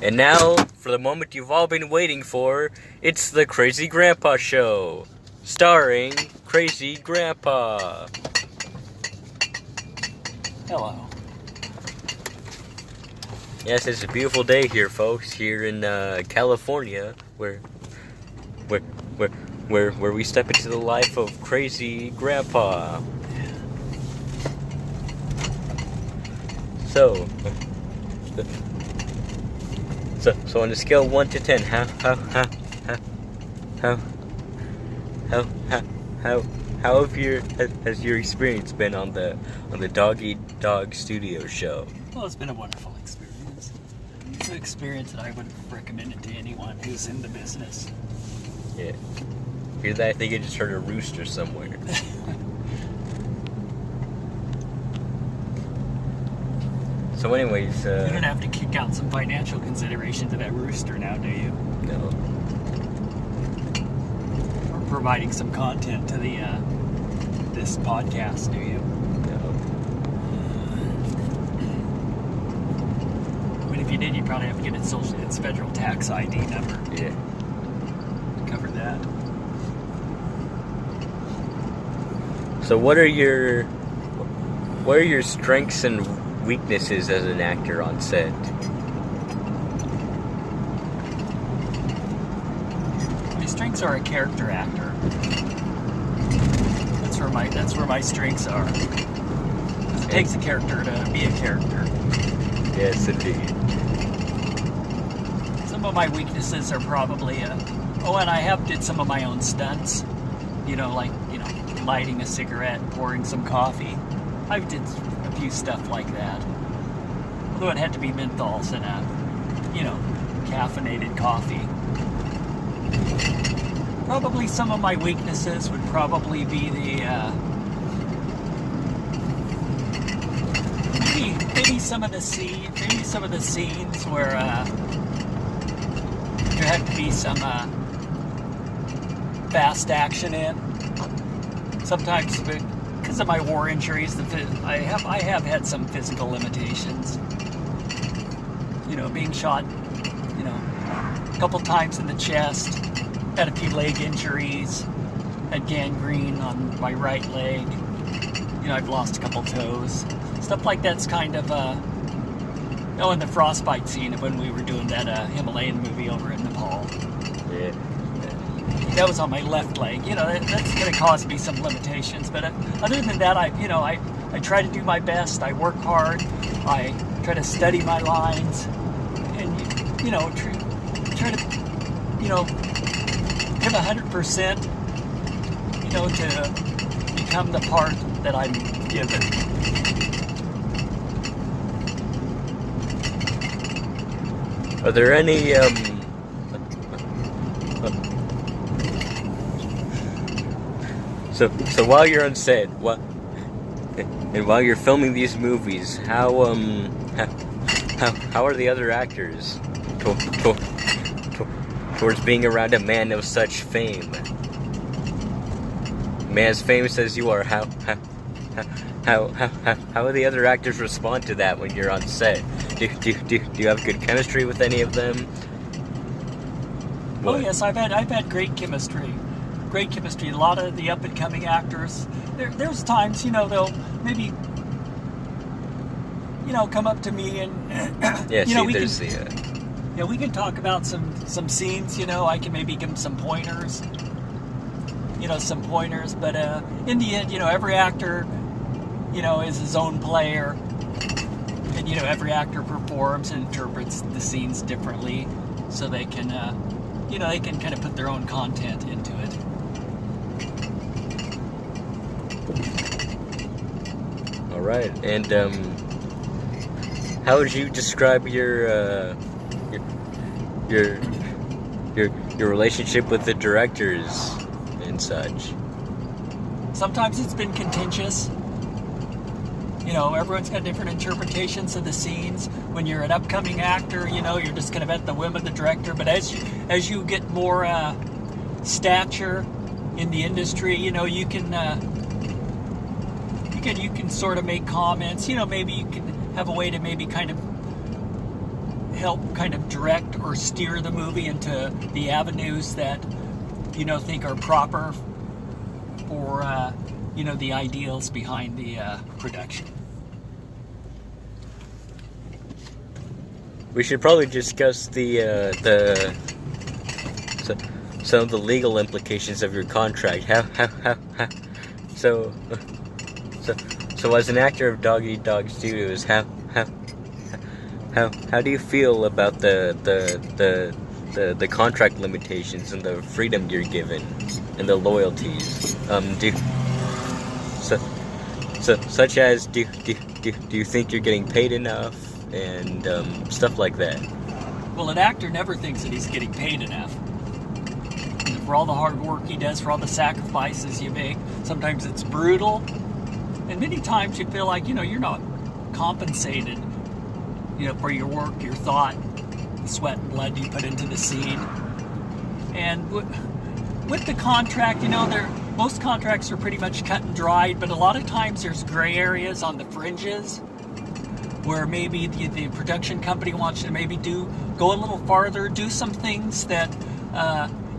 And now, for the moment you've all been waiting for, it's the Crazy Grandpa Show, starring Crazy Grandpa. Hello. Yes, it's a beautiful day here, folks, here in California, where we step into the life of Crazy Grandpa. So on a scale of 1 to 10, how has your experience been on the Dog Eat Dog Studio show? Well, it's been a wonderful experience. It's an experience that I would recommend it to anyone who's in the business. Yeah. Hear that? I think I just heard a rooster somewhere. So anyways... you don't have to kick out some financial consideration to that rooster now, do you? No. Or providing some content to the this podcast, do you? No. I mean, if you did, you'd probably have to get its federal tax ID number. Yeah. To cover that. So what are your strengths and weaknesses as an actor on set? My strengths are a character actor. That's where my strengths are. It takes a character to be a character. Yes, indeed. Some of my weaknesses are probably and I have did some of my own stunts. Lighting a cigarette, pouring some coffee. I did a few stuff like that. Although it had to be menthols and caffeinated coffee. Probably some of my weaknesses would probably be the maybe some of the scenes where there had to be some fast action in. Sometimes because of my war injuries, I have had some physical limitations. Being shot, a couple times in the chest, had a few leg injuries, had gangrene on my right leg. I've lost a couple toes. Stuff like that's kind of, in the frostbite scene of when we were doing that Himalayan movie over in Nepal. Yeah. That was on my left leg. That's going to cause me some limitations. But other than that, I try to do my best. I work hard. I try to study my lines, and try to give 100%. To become the part that I'm given. Are there any So while you're on set, and while you're filming these movies, how are the other actors towards being around a man of such fame? Man as famous as you are, how do the other actors respond to that when you're on set? Do you have good chemistry with any of them? What? Oh yes, I've had great chemistry. Great chemistry. A lot of the up and coming actors. There's times, they'll maybe come up to me and we can talk about some scenes. I can maybe give them some pointers. But in the end, every actor is his own player, and every actor performs and interprets the scenes differently, so they can they can kind of put their own content into it. All right, and how would you describe your relationship with the directors and such? Sometimes it's been contentious. Everyone's got different interpretations of the scenes. When you're an upcoming actor, you're just kind of at the whim of the director. But as you get more stature in the industry, you can you can sort of make comments. Maybe you can have a way to maybe kind of help kind of direct or steer the movie into the avenues that, think are proper for, the ideals behind the production. We should probably discuss some of the legal implications of your contract. So as an actor of Dog Eat Dog Studios, how do you feel about the contract limitations and the freedom you're given and the loyalties? Such as do you think you're getting paid enough and stuff like that? Well, an actor never thinks that he's getting paid enough. For all the hard work he does, for all the sacrifices you make. Sometimes it's brutal, and many times you feel like you're not compensated for your work, your thought, the sweat and blood you put into the scene. And with the contract, most contracts are pretty much cut and dried, but a lot of times there's gray areas on the fringes where maybe the production company wants you to maybe go a little farther, do some things that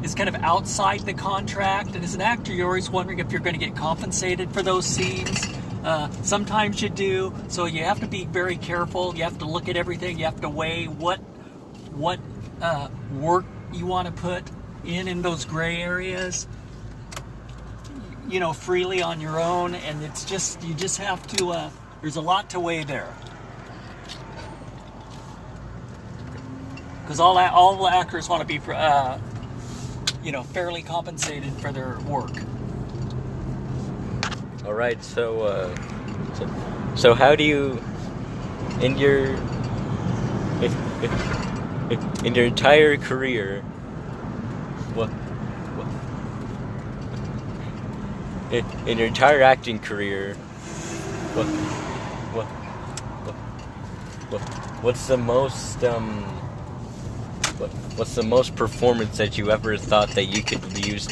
is kind of outside the contract. And as an actor, you're always wondering if you're going to get compensated for those scenes. Sometimes you do, so you have to be very careful. You have to look at everything. You have to weigh what work you want to put in those gray areas, freely on your own. And you just have to, there's a lot to weigh there. Because all the actors want to be fairly compensated for their work. All right, so how do you, in your entire career, in your entire acting career, what's the most what's the most performance that you ever thought that you could use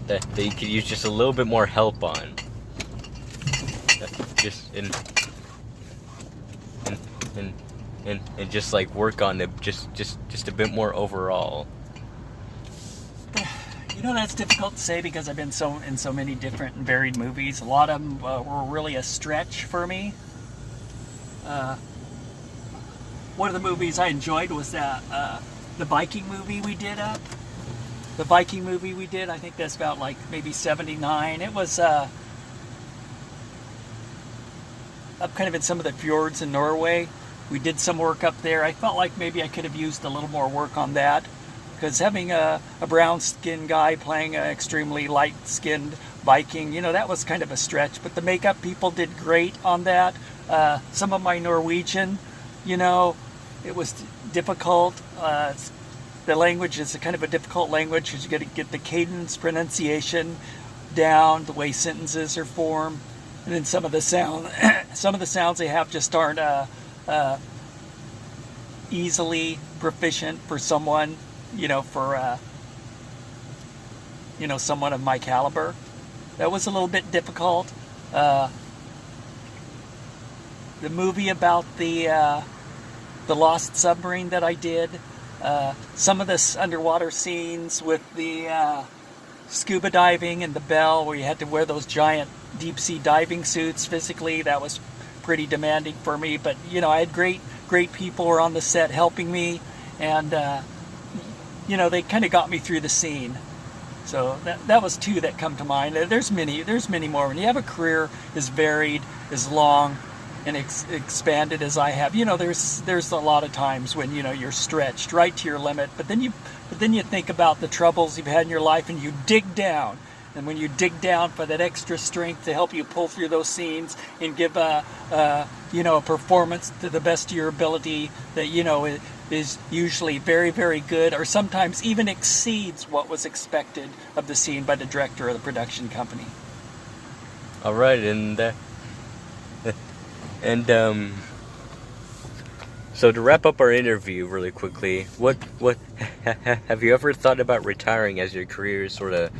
that you could use just a little bit more help on? Just and just like work on it just a bit more overall. That's difficult to say because I've been in so many different and varied movies. A lot of them were really a stretch for me. One of the movies I enjoyed was the Viking movie we did up. The Viking movie we did, I think that's about like maybe 79. It was up kind of in some of the fjords in Norway. We did some work up there. I felt like maybe I could have used a little more work on that, because having a brown-skinned guy playing an extremely light-skinned Viking, that was kind of a stretch. But the makeup people did great on that. Some of my Norwegian, it was difficult. The language is a kind of a difficult language because you got to get the cadence, pronunciation down, the way sentences are formed, and then some of the sounds they have just aren't easily proficient for someone, someone of my caliber. That was a little bit difficult. The movie about the Lost Submarine that I did, some of the underwater scenes with the scuba diving and the bell, where you had to wear those giant deep sea diving suits physically, that was pretty demanding for me. But I had great people were on the set helping me, and they kind of got me through the scene. So that was two that come to mind. There's many more. When you have a career as varied, as long, and expanded as I have, there's a lot of times when you're stretched right to your limit. But then you think about the troubles you've had in your life, and you dig down. And when you dig down for that extra strength to help you pull through those scenes and give a performance to the best of your ability that is usually very, very good, or sometimes even exceeds what was expected of the scene by the director or the production company. All right, so to wrap up our interview really quickly, what have you ever thought about retiring as your career sort of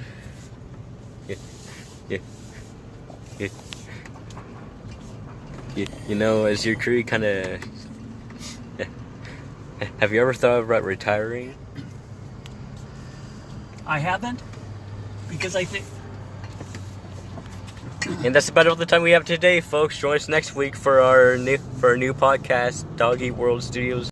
You know, as your career kind of... Have you ever thought about retiring? I haven't, because I think... And that's about all the time we have today, folks. Join us next week for our new podcast, Dog Eat World Studios.